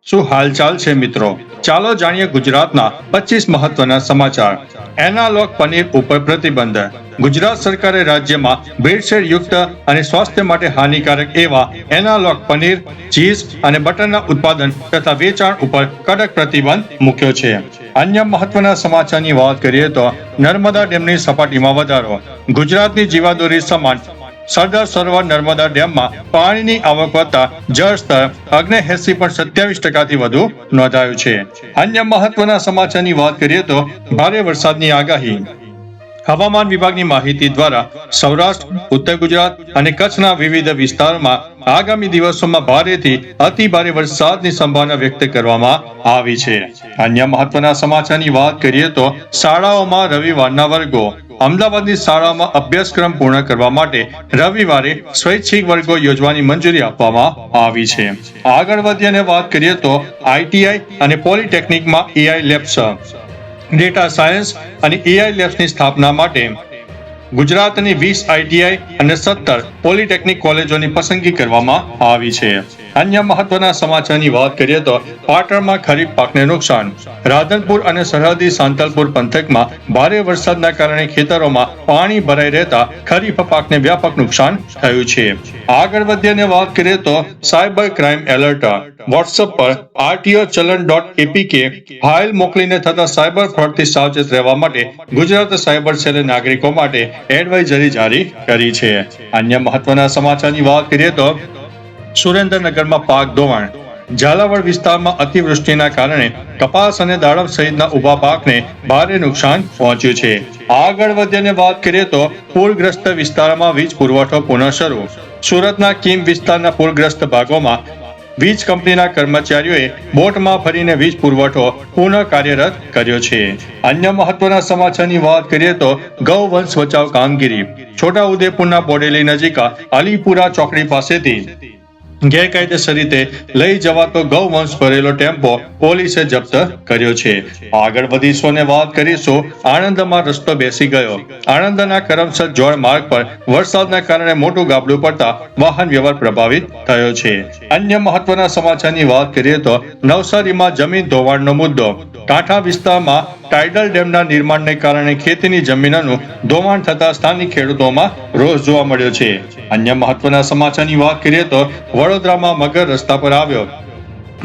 શું હાલચાલ છે મિત્રો? ચાલો જાણીએ ગુજરાતના 25 મહત્વના સમાચાર. એનાલોગ પનીર ઉપર પ્રતિબંધ. ગુજરાત સરકારે રાજ્યમાં ભેળસેળ યુક્ત અને સ્વાસ્થ્ય માટે હાનિકારક એવા એનાલોગ પનીર, ચીઝ અને બટરના ઉત્પાદન તથા વેચાણ ઉપર કડક પ્રતિબંધ મૂક્યો છે. અન્ય મહત્વના સમાચારની વાત કરીએ તો નર્મદા ડેમની સપાટીમાં વધારો. ગુજરાતની જીવાદોરી સમાન સરદાર સરોવર નર્મદા ડેમમાં પાણીની આવક વધતા જળસ્તર 79.27% વધુ નોંધાયું છે. અન્ય મહત્વના સમાચારની વાત કરીએ તો ભારે વરસાદની આગાહી. હવામાન વિભાગની માહિતી દ્વારા સૌરાષ્ટ્ર, ઉત્તર ગુજરાત અને કચ્છના વિવિધ વિસ્તારોમાં આગામી દિવસોમાં ભારેથી અતિ ભારે વરસાદની સંભાવના વ્યક્ત કરવામાં આવી છે. અન્ય મહત્વના સમાચારની વાત કરીએ તો શાળાઓમાં રવિવારના વર્ગો. અમદાવાદની શાળામાં અભ્યાસક્રમ પૂર્ણ કરવા માટે રવિવારે સ્વૈચ્છિક વર્ગો યોજવાની મંજૂરી આપવામાં આવી છે. આગળ વધીએ અને વાત કરીએ તો આઈટીઆઈ અને પોલિટેકનિકમાં એઆઈ લેબ્સ. ડેટા સાયન્સ અને એઆઈ લેબ્સની સ્થાપના માટે ગુજરાતની 20 આઈટીઆઈ અને 17 પોલિટેકનિક કોલેજોની પસંદગી કરવામાં આવી છે. અન્ય મહત્વના સમાચારની વાત કરીએ તો પાટણમાં ખરીફ પાકને નુકસાન. રાધનપુર અને સરહદી સાંતલપુર પંથકમાં ભારે વરસાદના કારણે ખેતરોમાં પાણી ભરાઈ રહેતા ખરીફ પાકને વ્યાપક નુકસાન થયું છે. આગળ વધીએ અને વાત કરીએ તો સાયબર ક્રાઇમ એલર્ટ. વોટ્સએપ પર આરટીઓ ચલણ.એપીકે ફાઇલ મોકલીને થતા સાયબર ફ્રોડથી સાવચેત રહેવા માટે ગુજરાત સાયબર સેલે નાગરિકો માટે એડવાઇઝરી જારી કરી છે. અન્ય મહત્વના સમાચારની વાત કરીએ તો સુરેન્દ્રનગરમાં પાક ધોવાણ. ઝાલાવાડ વિસ્તારમાં અતિવૃષ્ટિના કારણે કપાસ અને દાડમ સહિતના ઉભા પાકને ભારે નુકસાન પહોંચ્યું છે. આગળ વધીને વાત કરીએ તો પૂરગ્રસ્ત વિસ્તારમાં વીજ પુરવઠો પુનઃ શરૂ. સુરતના કીમ વિસ્તારના પૂરગ્રસ્ત ભાગોમાં વીજ કંપનીના કર્મચારીઓએ બોટમાં ફરીને વીજ પુરવઠો પુનઃ કાર્યરત કર્યો છે. અન્ય મહત્વના સમાચારની વાત કરીએ તો ગૌવંશ બચાવ કામગીરી. છોટાઉદેપુરના બોડેલી નજીક અલીપુરા ચોકડી પાસેથી ગેરકાયદેસર રીતે લઈ જવાતો ગૌવંશ ભરેલો ટેમ્પો પોલીસે જપ્ત કર્યો છે. આગળ વધીશું અને વાત કરીશું આણંદમાં રસ્તો બેસી ગયો. આણંદના કરમસદ જોડ માર્ગ પર વરસાદના કારણે મોટું ગાબડું પડતા વાહન વ્યવહાર પ્રભાવિત થયો છે. અન્ય મહત્વના સમાચારની વાત કરીએ તો નવસારીમાં જમીન ધોવાણનો મુદ્દો. કાંઠા વિસ્તારમાં ટાઇડલ ડેમના નિર્માણને કારણે ખેતીની જમીનોનું ધોવાણ થતા સ્થાનિક ખેડૂતોમાં રોષ જોવા મળ્યો છે. અન્ય મહત્વના સમાચારની વાત કરીએ તો વડોદરામાં મગર રસ્તા પર આવ્યો.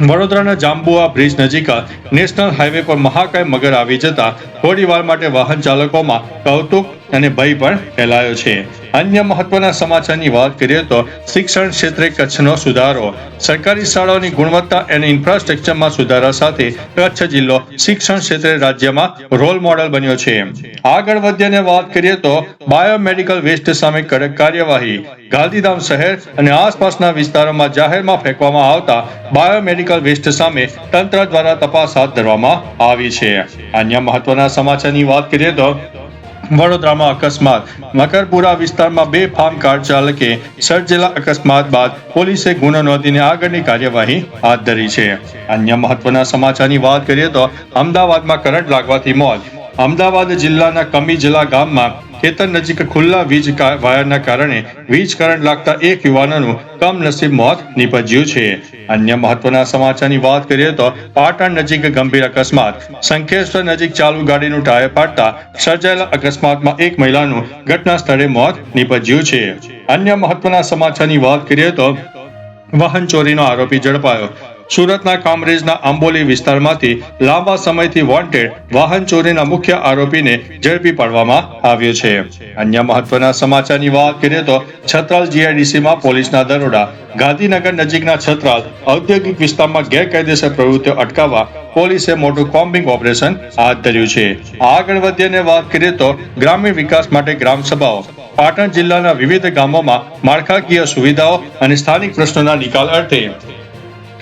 વડોદરાના જાંબુઆ બ્રિજ નજીક નેશનલ હાઈવે પર મહાકાય મગર આવી જતા થોડીવાર માટે વાહન ચાલકોમાં કૌતુક અને ભય પણ ફેલાયો છે. અન્ય મહત્વના સમાચારની વાત કરીએ તો શિક્ષણ ક્ષેત્રે કચ્છનો સુધારો. સરકારી શાળાઓની ગુણવત્તા અને ઇન્ફ્રાસ્ટ્રક્ચરમાં સુધારા સાથે કચ્છ જિલ્લો શિક્ષણ ક્ષેત્રે રાજ્યમાં રોલ મોડેલ બન્યો છે. આગળ વધીને વાત કરીએ તો બાયોમેડિકલ વેસ્ટ સામે કડક કાર્યવાહી. ગાંધીધામ શહેર અને આસપાસના વિસ્તારોમાં જાહેરમાં ફેંકવામાં આવતા બાયોમેડિકલ વેસ્ટ સામે તંત્ર દ્વારા તપાસ હાથ ધરવામાં આવી છે. અન્ય મહત્વના સમાચારની વાત કરીએ તો વડોદરામાં અકસ્માત. મકરપુરા વિસ્તારમાં બેફામ કાર ચાલકે સર્જેલા અકસ્માત બાદ પોલીસે ગુનો નોંધીને આગળની કાર્યવાહી હાથ ધરી છે. અન્ય મહત્વના સમાચારની વાત કરીએ તો અમદાવાદમાં કરંટ લાગવાથી મોત. અમદાવાદ જિલ્લાના કમીજલા ગામમાં ખેતર નજીક ખુલ્લા વીજ વાયરના કારણે વીજ કરંટ લાગતા એક યુવાનનું કમનસીબ મોત નીપજ્યું છે. અન્ય મહત્વના સમાચારની વાત કરીએ તો પાટણ નજીક ગંભીર અકસ્માત. શંખેશ્વર નજીક ચાલુ ગાડીનું ટાયર ફાટતા સર્જાયેલા અકસ્માતમાં એક મહિલાનું ઘટના સ્થળે મોત નીપજ્યું છે. અન્ય મહત્વના સમાચારની વાત કરીએ તો વાહન ચોરીનો આરોપી ઝડપાયો. સુરતના કામરેજના આંબોલી વિસ્તારમાંથી લાંબા સમયથી વોન્ટેડ વાહન ચોરીના મુખ્ય આરોપીને ઝડપી પાડવામાં આવ્યો છે. અન્ય મહત્વના સમાચારની વાત કરીએ તો છત્રાલ જીઆઈડીસીમાં પોલીસના દરોડા. ગાંધીનગર નજીકના છત્રાલ ઔદ્યોગિક વિસ્તારમાં ગેરકાયદેસર પ્રવૃત્તિઓ અટકાવવા પોલીસે મોટું કોમ્બિંગ ઓપરેશન હાથ ધર્યું છે. આગળ વધીને વાત કરીએ તો ગ્રામીણ વિકાસ માટે ગ્રામ સભાઓ. પાટણ જિલ્લાના વિવિધ ગામોમાં માળખાકીય સુવિધાઓ અને સ્થાનિક પ્રશ્નોના નિકાલ અર્થે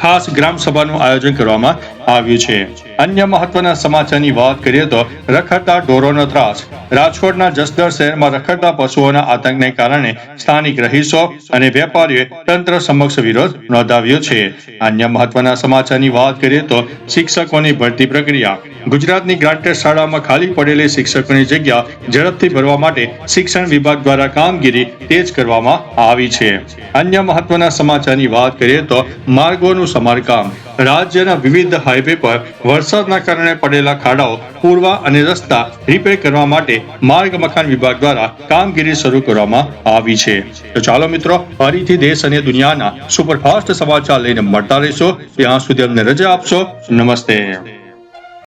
ખાસ ગ્રામ સભાનું આયોજન કરવામાં આવ્યું છે. અન્ય મહત્વના સમાચારની વાત કરીએ તો રખડતા ઢોરોનો ત્રાસ. રાજકોટના જસદણ શહેરમાં રખડતા પશુઓના આતંકને કારણે સ્થાનિક રહીશો અને વેપારીઓએ તંત્ર સમક્ષ વિરોધ નોંધાવ્યો છે. અન્ય મહત્વના સમાચારની વાત કરીએ તો શિક્ષકોની ભરતી પ્રક્રિયા. ગુજરાતની ગ્રાન્ટેડ શાળામાં ખાલી પડેલી શિક્ષકોની જગ્યા ઝડપથી ભરવા માટે શિક્ષણ વિભાગ દ્વારા કામગીરી તેજ કરવામાં આવી છે. અન્ય મહત્વના સમાચારની વાત કરીએ તો માર્ગોનું સમારકામ. રાજ્યના વિવિધ હાઈવે પર વરસાદના કારણે પડેલા ખાડાઓ પૂરવા અને રસ્તા રિપેર કરવા માટે માર્ગ મકાન વિભાગ દ્વારા કામગીરી શરૂ કરવામાં આવી છે. તો ચાલો મિત્રો, ફરીથી દેશ અને દુનિયાના સુપરફાસ્ટ સમાચાર લઈને મળતા રહીશો. ત્યાં સુધી અમને રજા આપશો. નમસ્તે.